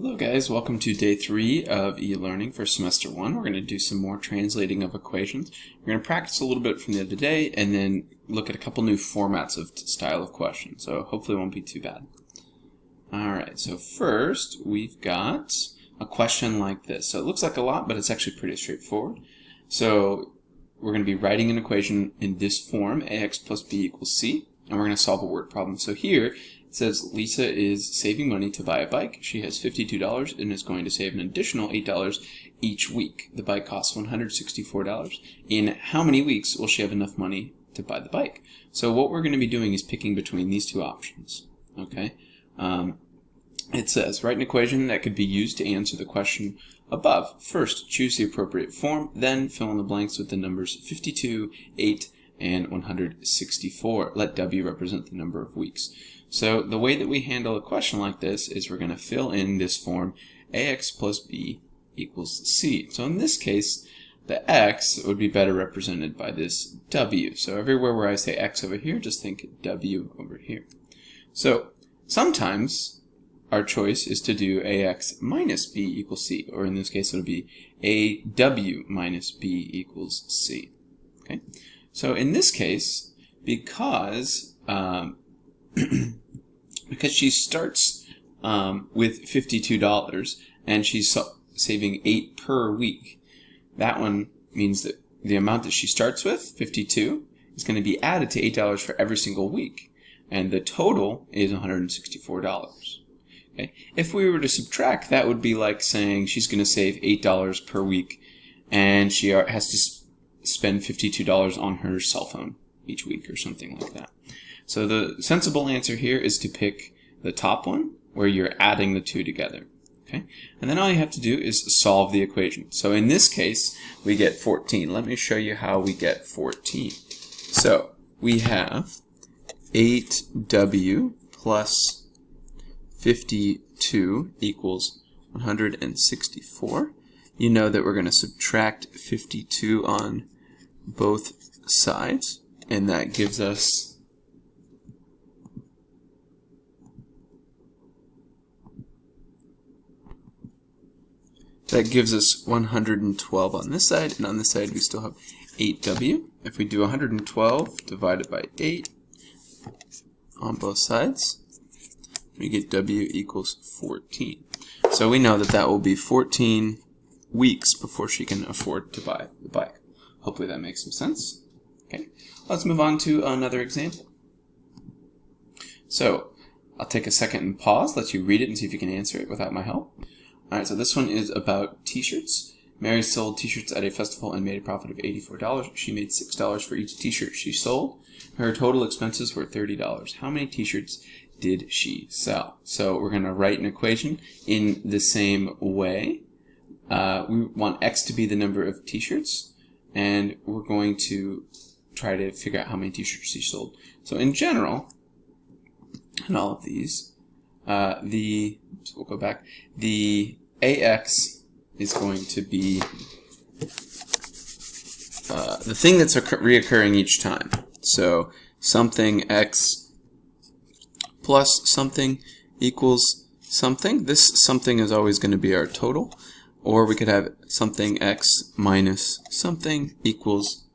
Hello guys, welcome to day 3 of e-learning for semester 1. We're going to do some more translating of equations. We're going to practice a little bit from the other day and then look at a couple new formats of style of question. So hopefully it won't be too bad. Alright, so first we've got a question like this. So it looks like a lot, but it's actually pretty straightforward. So we're going to be writing an equation in this form, ax plus b equals c, and we're going to solve a word problem. So here it says Lisa is saving money to buy a bike. She has $52 and is going to save an additional $8 each week. The bike costs $164. In how many weeks will she have enough money to buy the bike? So what we're going to be doing is picking between these two options. Okay. It says, write an equation that could be used to answer the question above. First, choose the appropriate form, then fill in the blanks with the numbers 52, 8, and 164. Let W represent the number of weeks. So the way that we handle a question like this is we're going to fill in this form ax plus b equals c. So in this case, the x would be better represented by this w. So everywhere where I say x over here, just think w over here. So sometimes our choice is to do ax minus b equals c, or in this case it'll be aw minus b equals c. Okay. So in this case, because she starts with $52 and she's saving 8 per week, that one means that the amount that she starts with, 52, is going to be added to $8 for every single week, and the total is $164. Okay? If we were to subtract, that would be like saying she's going to save $8 per week and she has to spend $52 on her cell phone each week or something like that. So the sensible answer here is to pick the top one where you're adding the two together. Okay? And then all you have to do is solve the equation. So in this case, we get 14. Let me show you how we get 14. So we have 8w plus 52 equals 164. You know that we're going to subtract 52 on both sides, and that gives us 112 on this side, and on this side we still have 8w. If we do 112 divided by 8 on both sides, we get w equals 14. So we know that that will be 14 weeks before she can afford to buy the bike. Hopefully that makes some sense. Okay, let's move on to another example. So I'll take a second and pause, let you read it and see if you can answer it without my help. Alright, so this one is about t-shirts. Mary sold t-shirts at a festival and made a profit of $84. She made $6 for each t-shirt she sold. Her total expenses were $30. How many t-shirts did she sell? So we're going to write an equation in the same way. We want x to be the number of t-shirts, and we're going to try to figure out how many t-shirts she sold. So in general, in all of these, we'll go back, the ax is going to be the thing that's reoccurring each time. So something x plus something equals something. This something is always going to be our total. Or we could have something x minus something equals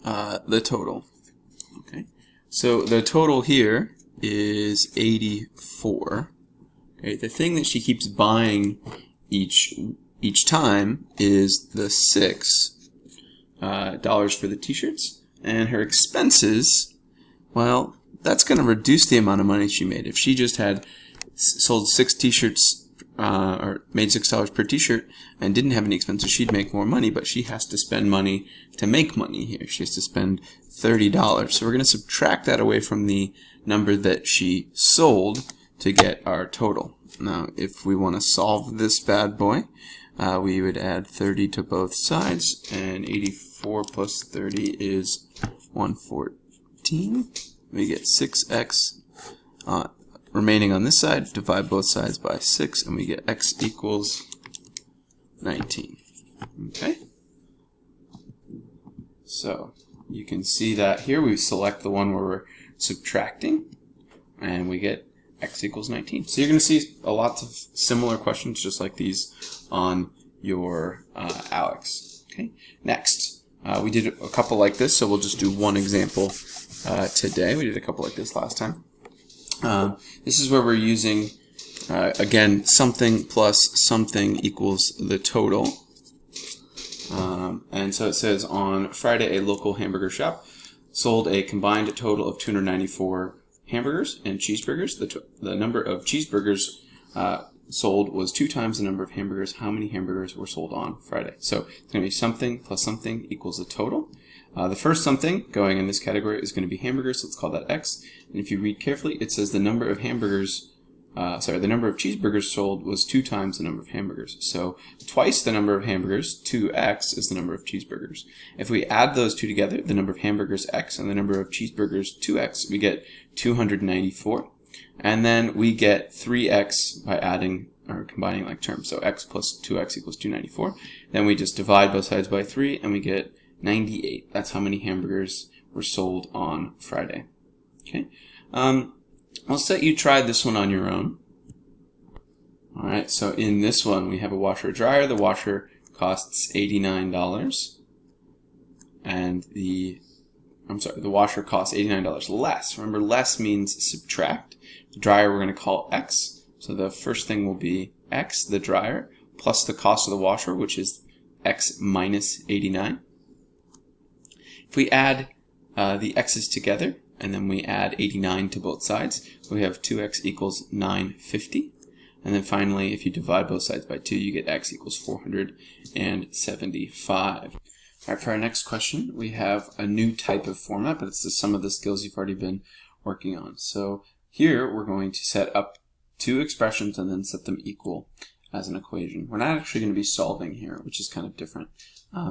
the total. Okay, so the total here is 84. Okay, the thing that she keeps buying each time is the $6 for the t-shirts, and her expenses, well, that's going to reduce the amount of money she made. If she just had sold 6 t-shirts or made $6 per t-shirt and didn't have any expenses, she'd make more money, but she has to spend money to make money here. She has to spend $30. So we're going to subtract that away from the number that she sold to get our total. Now, if we want to solve this bad boy, we would add 30 to both sides, and 84 plus 30 is 114. We get 6x remaining on this side, divide both sides by 6, and we get x equals 19. Okay? So you can see that here we select the one where we're subtracting, and we get x equals 19. So you're going to see a lot of similar questions just like these on your ALEKS. Okay. Next, we did a couple like this, so we'll just do one example today. We did a couple like this last time. This is where we're using, again, something plus something equals the total. And so it says on Friday, a local hamburger shop sold a combined total of 294 hamburgers and cheeseburgers. The number of cheeseburgers sold was 2 times the number of hamburgers. How many hamburgers were sold on Friday? So it's going to be something plus something equals the total. The first something going in this category is going to be hamburgers, so let's call that x. And if you read carefully, it says the number of hamburgers, the number of cheeseburgers sold was 2 times the number of hamburgers. So twice the number of hamburgers, 2x, is the number of cheeseburgers. If we add those two together, the number of hamburgers x and the number of cheeseburgers 2x, we get 294. And then we get 3x by adding or combining like terms. So x plus 2x equals 294. Then we just divide both sides by 3 and we get 98. That's how many hamburgers were sold on Friday. Okay. Let's say you tried this one on your own. Alright, so in this one we have a washer dryer. The washer costs $89. And the washer costs $89 less. Remember, less means subtract. The dryer we're going to call x. So the first thing will be x, the dryer, plus the cost of the washer, which is x minus 89. If we add the x's together, and then we add 89 to both sides, we have 2x equals 950. And then finally, if you divide both sides by 2, you get x equals 475. All right, for our next question, we have a new type of format, but it's the sum of the skills you've already been working on. So here, we're going to set up 2 expressions and then set them equal as an equation. We're not actually going to be solving here, which is kind of different.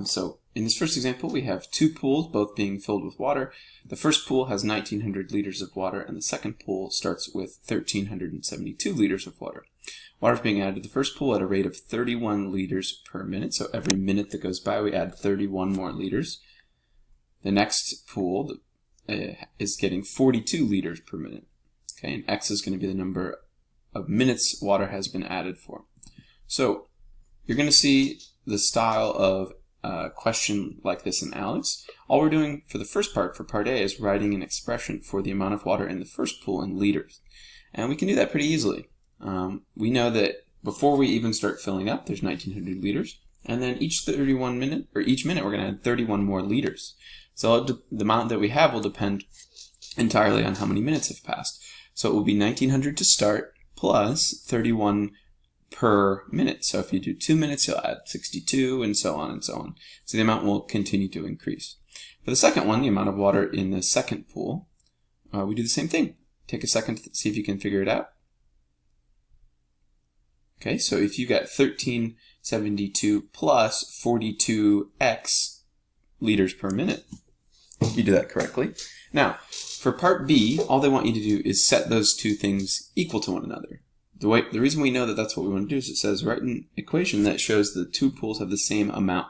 So in this first example, we have 2 pools, both being filled with water. The first pool has 1,900 liters of water, and the second pool starts with 1,372 liters of water. Water is being added to the first pool at a rate of 31 liters per minute. So every minute that goes by, we add 31 more liters. The next pool is getting 42 liters per minute. Okay, and x is going to be the number of minutes water has been added for. So you're going to see the style of question like this in ALEKS. All we're doing for the first part, for part A, is writing an expression for the amount of water in the first pool in liters. And we can do that pretty easily. We know that before we even start filling up, there's 1,900 liters. And then each minute, we're going to add 31 more liters. So the amount that we have will depend entirely on how many minutes have passed. So it will be 1,900 to start plus 31 per minute. So if you do 2 minutes, you'll add 62 and so on and so on. So the amount will continue to increase. For the second one, the amount of water in the second pool, we do the same thing. Take a second to see if you can figure it out. Okay, so if you got 1,372 plus 42x liters per minute, you do that correctly. Now, for part B, all they want you to do is set those two things equal to one another. The reason we know that that's what we want to do is it says write an equation that shows the 2 pools have the same amount.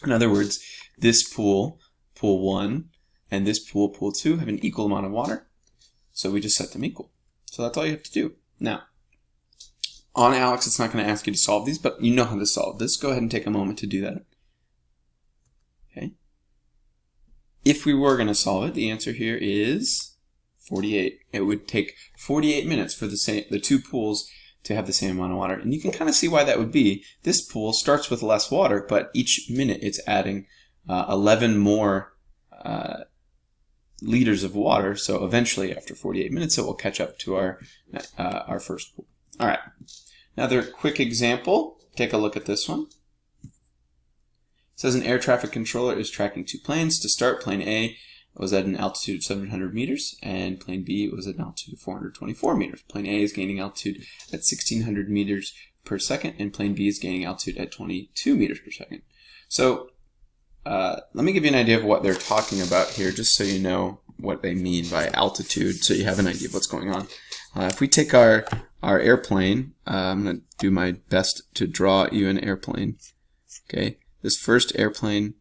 In other words, this pool, pool 1, and this pool, pool 2, have an equal amount of water. So we just set them equal. So that's all you have to do. Now, on ALEKS, it's not going to ask you to solve these, but you know how to solve this. Go ahead and take a moment to do that. Okay. If we were going to solve it, the answer here is 48. It would take 48 minutes for the 2 pools to have the same amount of water. And you can kind of see why that would be. This pool starts with less water, but each minute it's adding 11 more liters of water. So eventually, after 48 minutes, it will catch up to our first pool. All right. Another quick example. Take a look at this one. It says an air traffic controller is tracking 2 planes. To start, plane A was at an altitude of 700 meters, and plane B was at an altitude of 424 meters. Plane A is gaining altitude at 1,600 meters per second, and plane B is gaining altitude at 22 meters per second. So let me give you an idea of what they're talking about here, just so you know what they mean by altitude, so you have an idea of what's going on. If we take our airplane, I'm going to do my best to draw you an airplane. Okay, this first airplane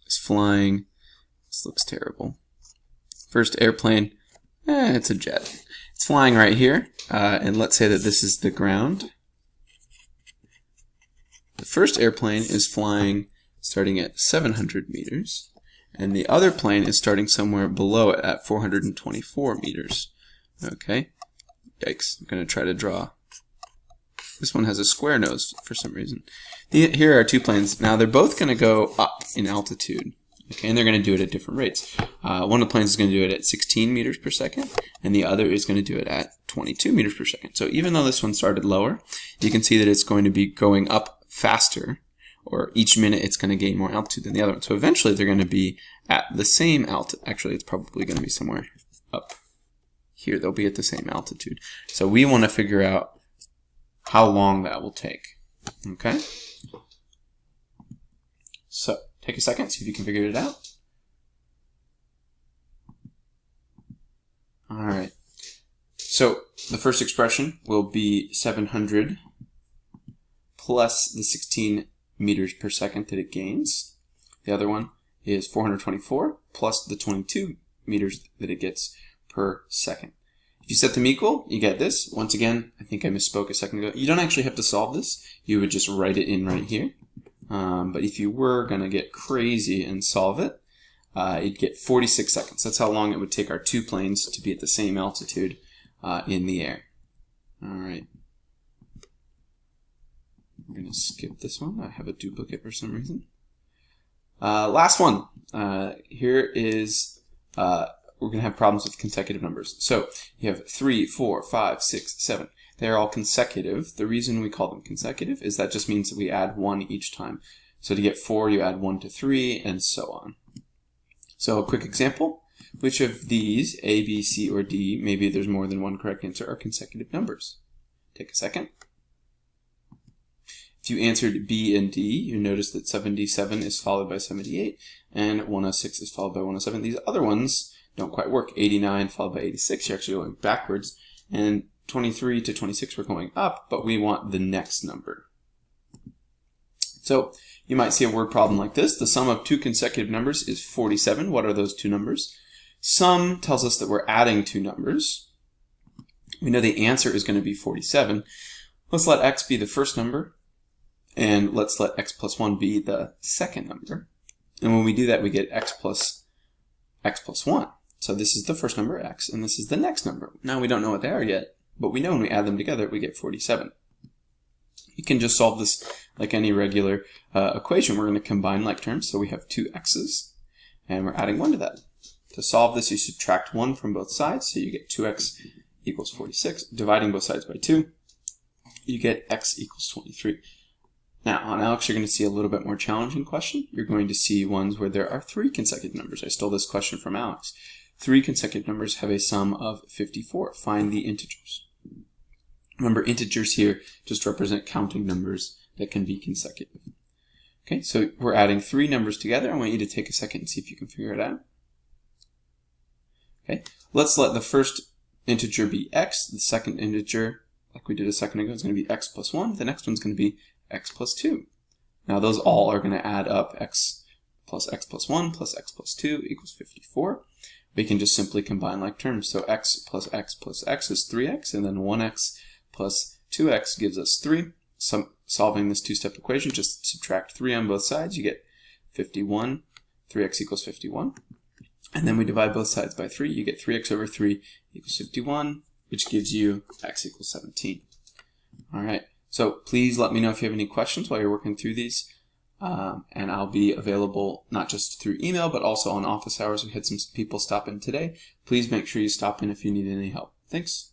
is flying. This looks terrible. First airplane, it's a jet. It's It's flying right here, and let's say that this is the ground. The first airplane is flying starting at 700 meters, and the other plane is starting somewhere below it at 424 meters. Okay, yikes, I'm going to try to draw. This one has a square nose for some reason. Here are two planes. Now they're both going to go up in altitude, okay, and they're going to do it at different rates. One of the planes is going to do it at 16 meters per second, and the other is going to do it at 22 meters per second. So even though this one started lower, you can see that it's going to be going up faster, or each minute it's going to gain more altitude than the other one. So eventually they're going to be at the same altitude. Actually, it's probably going to be somewhere up here. They'll be at the same altitude. So we want to figure out how long that will take. Okay? So take a second, see if you can figure it out. All right. So the first expression will be 700 plus the 16 meters per second that it gains. The other one is 424 plus the 22 meters that it gets per second. If you set them equal, you get this. Once again, I think I misspoke a second ago. You don't actually have to solve this. You would just write it in right here. But if you were going to get crazy and solve it, you'd get 46 seconds. That's how long it would take our two planes to be at the same altitude in the air. All right. We're going to skip this one. I have a duplicate for some reason. Last one. Here is, we're going to have problems with consecutive numbers. So you have 3, 4, 5, 6, 7. They're all consecutive. The reason we call them consecutive is that just means that we add 1 each time. So to get 4, you add 1 to 3, and so on. So a quick example. Which of these, A, B, C, or D, maybe there's more than one correct answer, are consecutive numbers? Take a second. If you answered B and D, you notice that 77 is followed by 78, and 106 is followed by 107. These other ones don't quite work. 89 followed by 86, you're actually going backwards, and 23 to 26 we're going up, but we want the next number. So you might see a word problem like this. The sum of two consecutive numbers is 47. What are those two numbers? Sum tells us that we're adding two numbers. We know the answer is going to be 47. Let's let x be the first number, and let's let x plus 1 be the second number. And when we do that, we get x plus 1. So this is the first number, x, and this is the next number. Now we don't know what they are yet, but we know when we add them together, we get 47. You can just solve this like any regular equation. We're going to combine like terms, so we have two x's, and we're adding 1 to that. To solve this, you subtract 1 from both sides, so you get 2x equals 46. Dividing both sides by 2, you get x equals 23. Now, on Alex, you're going to see a little bit more challenging question. You're going to see ones where there are 3 consecutive numbers. I stole this question from Alex. 3 consecutive numbers have a sum of 54. Find the integers. Remember, integers here just represent counting numbers that can be consecutive. Okay, so we're adding 3 numbers together. I want you to take a second and see if you can figure it out. Okay, let's let the first integer be x. The second integer, like we did a second ago, is going to be x plus 1. The next one's going to be x plus 2. Now those all are going to add up. X plus 1 plus x plus 2 equals 54. We can just simply combine like terms. So x plus x plus x is 3x, and then 1x plus 2x gives us 3. Solving this two-step equation, just subtract 3 on both sides. You get 51. 3x equals 51. And then we divide both sides by 3. You get 3x over 3 equals 51, which gives you x equals 17. All right. So please let me know if you have any questions while you're working through these. And I'll be available not just through email, but also on office hours. We had some people stop in today. Please make sure you stop in if you need any help. Thanks.